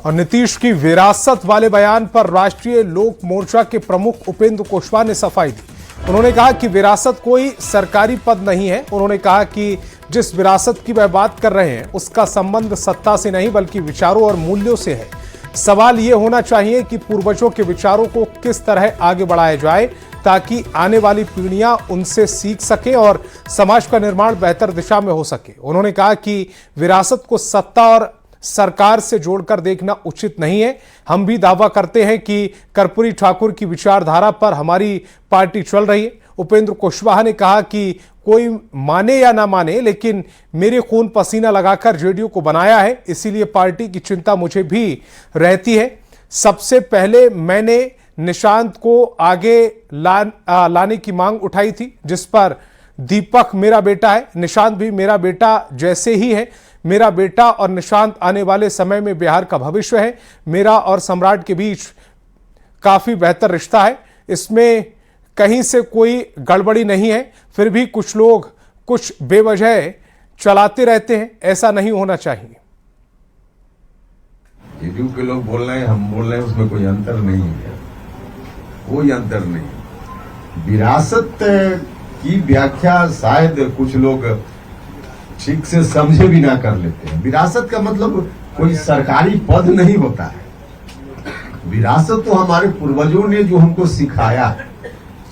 और नीतीश की विरासत वाले बयान पर राष्ट्रीय लोक मोर्चा के प्रमुख उपेंद्र कुशवाहा ने सफाई दी। उन्होंने कहा कि विरासत कोई सरकारी पद नहीं है। उन्होंने कहा कि जिस विरासत की वह बात कर रहे हैं उसका संबंध सत्ता से नहीं बल्कि विचारों और मूल्यों से है। सवाल यह होना चाहिए कि पूर्वजों के विचारों को किस तरह आगे बढ़ाया जाए ताकि आने वाली पीढ़ियां उनसे सीख सकें और समाज का निर्माण बेहतर दिशा में हो सके। उन्होंने कहा कि विरासत को सत्ता और सरकार से जोड़कर देखना उचित नहीं है। हम भी दावा करते हैं कि कर्पूरी ठाकुर की विचारधारा पर हमारी पार्टी चल रही है। उपेंद्र कुशवाहा ने कहा कि कोई माने या ना माने, लेकिन मेरे खून पसीना लगाकर जेडीयू को बनाया है, इसीलिए पार्टी की चिंता मुझे भी रहती है। सबसे पहले मैंने निशांत को आगे लाने की मांग उठाई थी, जिस पर दीपक मेरा बेटा है, निशांत भी मेरा बेटा जैसे ही है। मेरा बेटा और निशांत आने वाले समय में बिहार का भविष्य है। मेरा और सम्राट के बीच काफी बेहतर रिश्ता है, इसमें कहीं से कोई गड़बड़ी नहीं है। फिर भी कुछ लोग कुछ बेवजह चलाते रहते हैं, ऐसा नहीं होना चाहिए। जेडीयू के लोग बोल रहे हैं, हम बोल रहे हैं, उसमें कोई अंतर नहीं है, कोई अंतर नहीं। विरासत की व्याख्या शायद कुछ लोग ठीक से समझे भी ना कर लेते हैं। विरासत का मतलब कोई सरकारी पद नहीं होता है। विरासत तो हमारे पूर्वजों ने जो हमको सिखाया,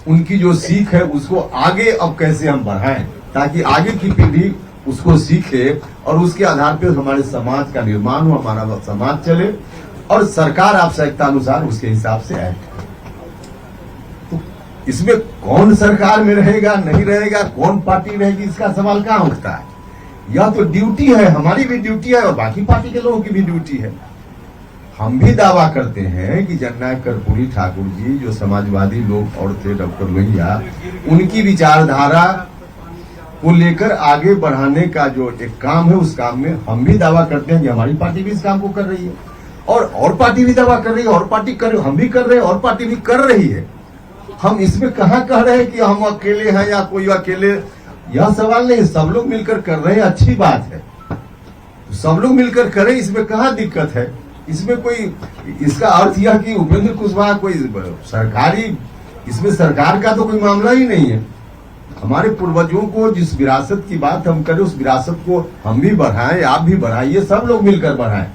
उनकी जो सीख है उसको आगे अब कैसे हम बढ़ाएं ताकि आगे की पीढ़ी उसको सीखे और उसके आधार पर हमारे समाज का निर्माण हो, हमारा समाज चले और सरकार आवश्यकता अनुसार उसके हिसाब से आए। तो इसमें कौन सरकार में रहेगा नहीं रहेगा, कौन पार्टी रहेगी, इसका सवाल कहाँ उठता है। यह तो ड्यूटी है, हमारी भी ड्यूटी है और बाकी पार्टी के लोगों की भी ड्यूटी है। हम भी दावा करते हैं कि जननायक कर्पूरी ठाकुर जी जो समाजवादी लोग और थे, डॉक्टर लोहिया, उनकी विचारधारा को लेकर आगे बढ़ाने का जो एक काम है, उस काम में हम भी दावा करते हैं कि हमारी पार्टी भी इस काम को कर रही है और पार्टी भी दावा कर रही है, और पार्टी कर, हम भी कर रहे हैं और पार्टी भी कर रही है। हम इसमें कहाँ कह रहे हैं कि हम अकेले हैं या कोई अकेले, यह सवाल नहीं। सब लोग मिलकर कर रहे हैं, अच्छी बात है, सब लोग मिलकर करें, इसमें कहाँ दिक्कत है। इसमें कोई, इसका अर्थ यह कि उपेंद्र कुशवाहा कोई सरकारी, इसमें सरकार का तो कोई मामला ही नहीं है। हमारे पूर्वजों को जिस विरासत की बात हम करें, उस विरासत को हम भी बढ़ाएं, आप भी बढ़ाइए, सब लोग मिलकर बढ़ाएं।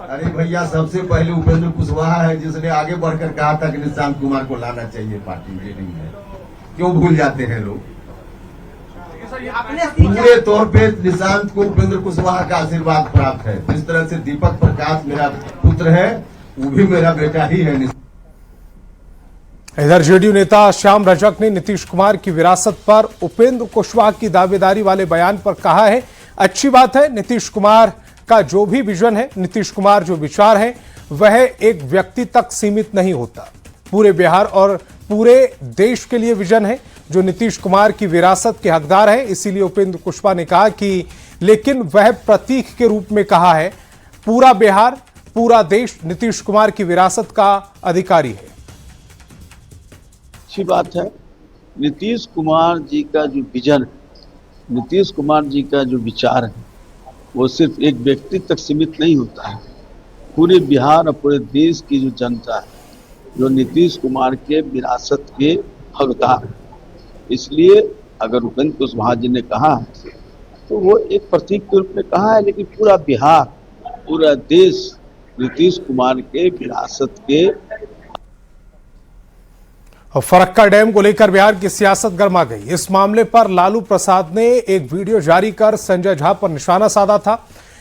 अरे भैया, सबसे पहले उपेंद्र कुशवाहा है जिसने आगे बढ़कर कहा था कि निशांत कुमार को लाना चाहिए पार्टी में, नहीं है। क्यों भूल जाते हैं लोग। पूरे तौर पे निशांत को उपेंद्र कुशवाहा का आशीर्वाद प्राप्त है। जिस तरह से दीपक प्रकाश मेरा पुत्र है, वो भी मेरा बेटा ही है। इधर जेडीयू नेता श्याम रजक ने नीतीश कुमार की विरासत पर उपेंद्र कुशवाहा की दावेदारी वाले बयान पर कहा है, अच्छी बात है, नीतीश कुमार का जो भी विजन है, नीतीश कुमार जो विचार है, वह एक व्यक्ति तक सीमित नहीं होता, पूरे बिहार और पूरे देश के लिए विजन है जो नीतीश कुमार की विरासत के हकदार है। इसीलिए उपेंद्र कुशवाहा ने कहा कि लेकिन वह प्रतीक के रूप में कहा है, पूरा बिहार, पूरा देश नीतीश कुमार की विरासत का अधिकारी है। अच्छी बात है। नीतीश कुमार जी का जो विजन है, नीतीश कुमार जी का जो विचार है, वो सिर्फ एक व्यक्ति तक सीमित नहीं होता है। पूरे बिहार और पूरे देश की जो जनता है जो नीतीश कुमार के विरासत के हकदार है। इसलिए अगर उपेंद्र कुशवाहा जी ने कहा है तो वो एक प्रतीक के रूप में कहा है, लेकिन पूरा बिहार, पूरा देश नीतीश कुमार के विरासत के। फरक्का डैम को लेकर बिहार की सियासत गर्मा गई। इस मामले पर लालू प्रसाद ने एक वीडियो जारी कर संजय झा पर निशाना साधा था।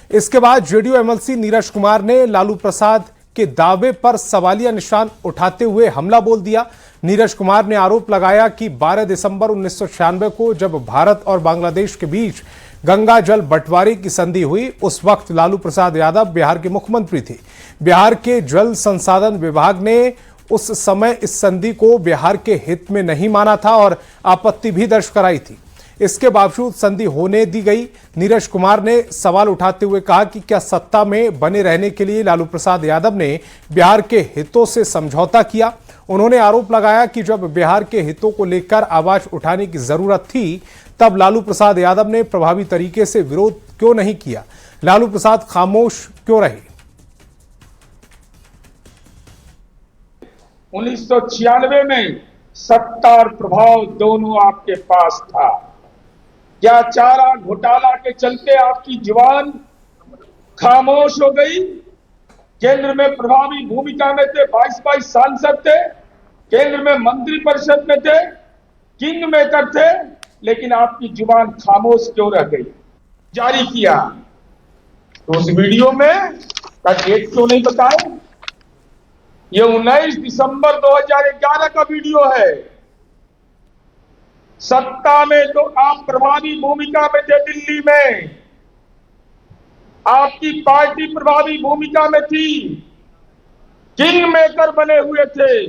इसके बाद जेडीयू एमएलसी नीरज कुमार ने लालू प्रसाद के दावे पर सवालिया निशान उठाते हुए हमला बोल दिया। नीरज कुमार ने आरोप लगाया कि 12 दिसंबर 1996 को जब भारत और बांग्लादेश के बीच गंगा जल बंटवारे की संधि हुई, उस वक्त लालू प्रसाद यादव बिहार के मुख्यमंत्री थे। बिहार के जल संसाधन विभाग ने उस समय इस संधि को बिहार के हित में नहीं माना था और आपत्ति भी दर्ज कराई थी। इसके बावजूद संधि होने दी गई। नीरज कुमार ने सवाल उठाते हुए कहा कि क्या सत्ता में बने रहने के लिए लालू प्रसाद यादव ने बिहार के हितों से समझौता किया। उन्होंने आरोप लगाया कि जब बिहार के हितों को लेकर आवाज उठाने की जरूरत थी, तब लालू प्रसाद यादव ने प्रभावी तरीके से विरोध क्यों नहीं किया, लालू प्रसाद खामोश क्यों रहे। 1996 में सत्ता और प्रभाव दोनों आपके पास था। क्या चारा घोटाला के चलते आपकी जुबान खामोश हो गई? केंद्र में प्रभावी भूमिका में थे, 22 सांसद थे, केंद्र में मंत्रिपरिषद में थे, किंग मेकर थे, लेकिन आपकी जुबान खामोश क्यों रह गई? जारी किया तो उस वीडियो में का डेट क्यों नहीं बताए? ये 19 दिसंबर 2011 का वीडियो है। सत्ता में तो आप प्रभावी भूमिका में थे, दिल्ली में आपकी पार्टी प्रभावी भूमिका में थी, किंग मेकर बने हुए थे,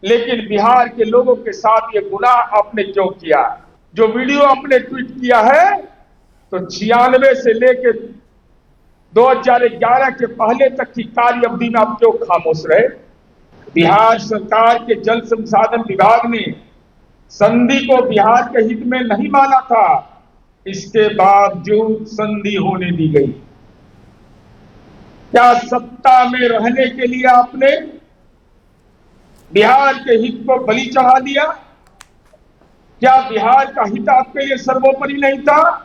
लेकिन बिहार के लोगों के साथ ये गुनाह आपने क्यों किया? जो वीडियो आपने ट्वीट किया है तो 96 से लेकर 2011 के पहले तक की कार्य अवधि में आप क्यों खामोश रहे? बिहार सरकार के जल संसाधन विभाग ने संधि को बिहार के हित में नहीं माना था, इसके बावजूद संधि होने दी गई। क्या सत्ता में रहने के लिए आपने बिहार के हित को बलि चढ़ा दिया? क्या बिहार का हित आपके लिए सर्वोपरि नहीं था?